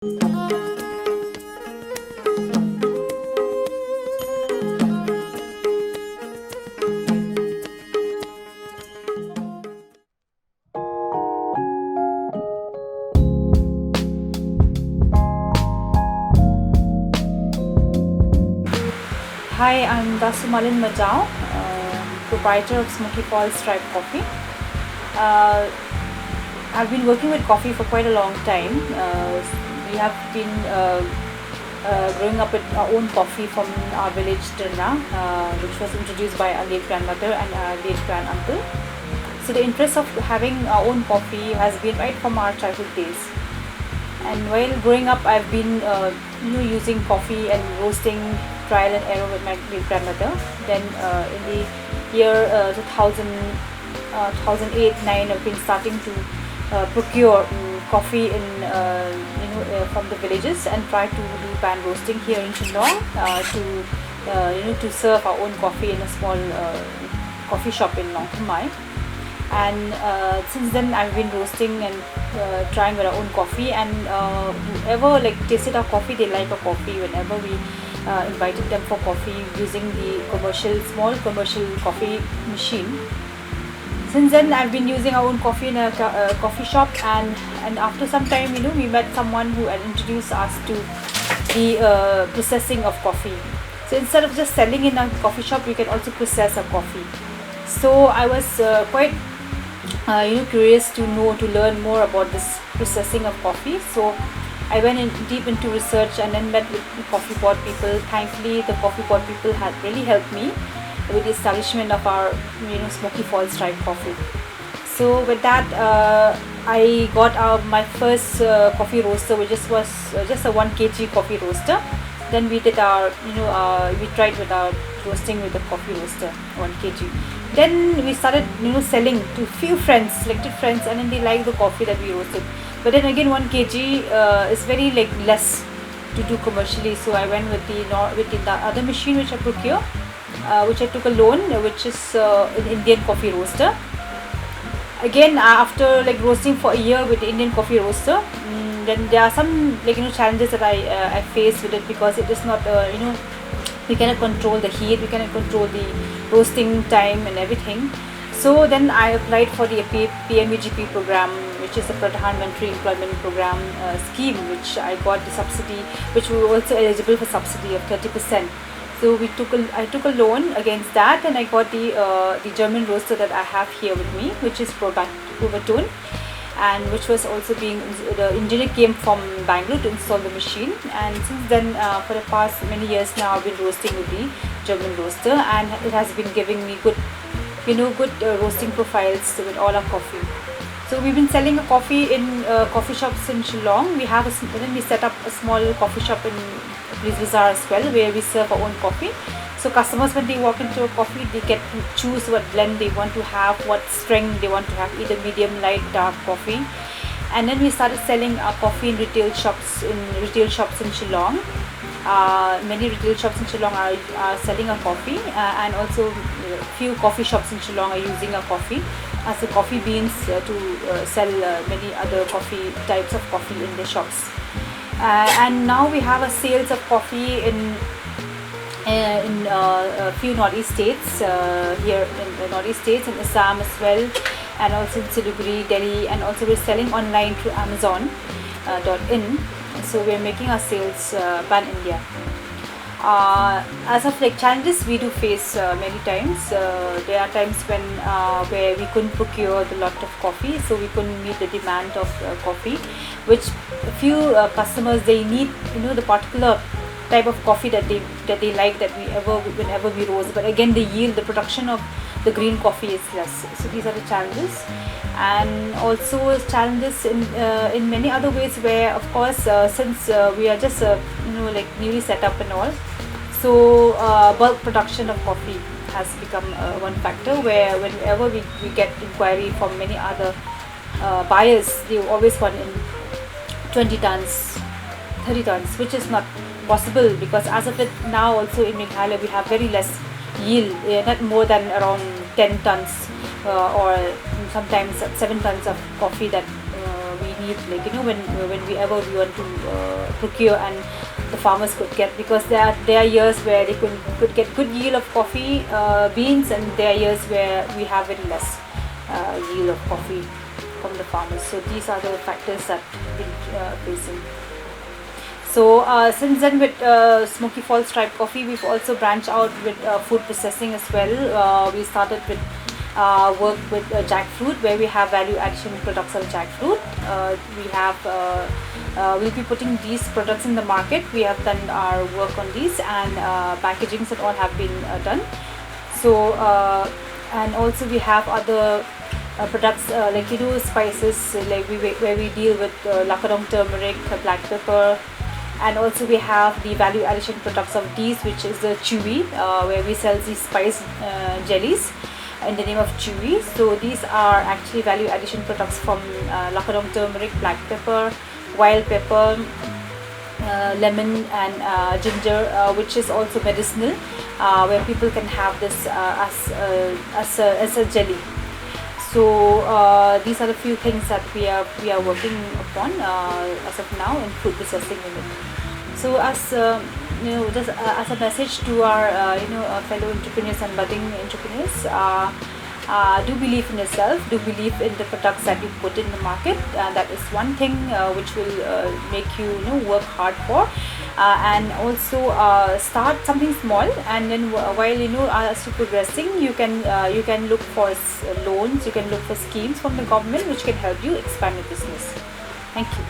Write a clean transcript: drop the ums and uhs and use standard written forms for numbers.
Hi, I'm Dasumarlin Majaw, proprietor of Smoky Falls Tribe Coffee. I've been working with coffee for quite a long time. We have been growing up with our own coffee from our village till now, which was introduced by our late grandmother and our late granduncle. So the interest of having our own coffee has been right from our childhood days. And while growing up, I've been using coffee and roasting trial and error with my great grandmother. Then in the year 2008-9, I've been starting to procure coffee in from the villages and try to do pan roasting here in Shillong to serve our own coffee in a small coffee shop in Nong Khmer. And since then I've been roasting and trying with our own coffee, and whoever tasted our coffee, they like our coffee. Whenever we invited them for coffee using the small commercial coffee machine. Since then I've been using our own coffee in a coffee shop, and after some time we met someone who had introduced us to the processing of coffee. So instead of just selling in a coffee shop, we can also process a coffee. So I was quite curious to learn more about this processing of coffee. So I went deep into research and then met with the coffee pot people. Thankfully, the coffee pot people had really helped me with the establishment of our Smoky Falls Tribe Coffee. So with that, I got my first coffee roaster, which was just a 1 kg coffee roaster. Then we did we tried with our roasting with the coffee roaster 1 kg. Then we started selling to few friends, selected friends, and then they liked the coffee that we roasted. But then again, 1 kg is very less to do commercially. So I went with the other machine which I procure, which I took a loan, which is an Indian coffee roaster. Again, after roasting for a year with the Indian coffee roaster, then there are some challenges that I faced with it, because it is not we cannot control the heat, we cannot control the roasting time and everything. So then I applied for the PMEGP program, which is the Pradhan Mantri Employment Program scheme, which I got the subsidy, which we were also eligible for subsidy of 30%. So I took a loan against that, and I got the German roaster that I have here with me, which is proprietor, and which was also the engineer came from Bangalore to install the machine. And since then, for the past many years now, I've been roasting with the German roaster, and it has been giving me good roasting profiles with all our coffee. So we've been selling a coffee in coffee shops in Shillong. Then we set up a small coffee shop in Police Bazaar as well, where we serve our own coffee. So customers, when they walk into a coffee, they get to choose what blend they want to have, what strength they want to have, either medium, light, dark coffee. And then we started selling our coffee in retail shops in Shillong. Many retail shops in Shillong are selling our coffee, and also few coffee shops in Shillong are using our coffee as the coffee beans to sell many other types of coffee in the shops. And now we have a sales of coffee in a few northeast states, here in the northeast states, in Assam as well, and also in Siliguri, Delhi, and also we're selling online through Amazon.in. So we're making our sales pan-India. As of challenges we do face many times. There are times when where we couldn't procure the lot of coffee, so we couldn't meet the demand of coffee, which a few customers, they need the particular type of coffee that they like, whenever we roast. But again, the yield, the production of the green coffee is less. So these are the challenges, and also challenges in many other ways, where of course since we are just newly set up and all, so bulk production of coffee has become one factor, where whenever we get inquiry from many other buyers, they always want in 20 tons, 30 tons, which is not possible, because as of it now also in Meghalaya we have very less yield, not more than around 10 tons or sometimes 7 tons of coffee that we cheap, like when we ever we want to procure, and the farmers could get, because there are years where they could get good yield of coffee beans, and there are years where we have very less yield of coffee from the farmers. So these are the factors that we've been facing. So since then, with Smoky Falls Tribe Coffee, we've also branched out with food processing as well. We started with work with jackfruit, where we have value addition products of jackfruit. We'll be putting these products in the market. We have done our work on these, and packagings and all have been done. So and also we have other products like spices, like where we deal with lakadong turmeric, black pepper, and also we have the value addition products of these, which is the chewy, where we sell these spice jellies in the name of chewy. So these are actually value addition products from lakadong turmeric, black pepper, wild pepper, lemon, and ginger, which is also medicinal, where people can have this as a jelly. So these are the few things that we are working upon as of now in food processing unit. So as just as a message to our fellow entrepreneurs and budding entrepreneurs, do believe in yourself, do believe in the products that you put in the market. That is one thing which will make you work hard for, and also start something small, and then while as you're progressing, you can look for loans, you can look for schemes from the government which can help you expand your business. Thank you.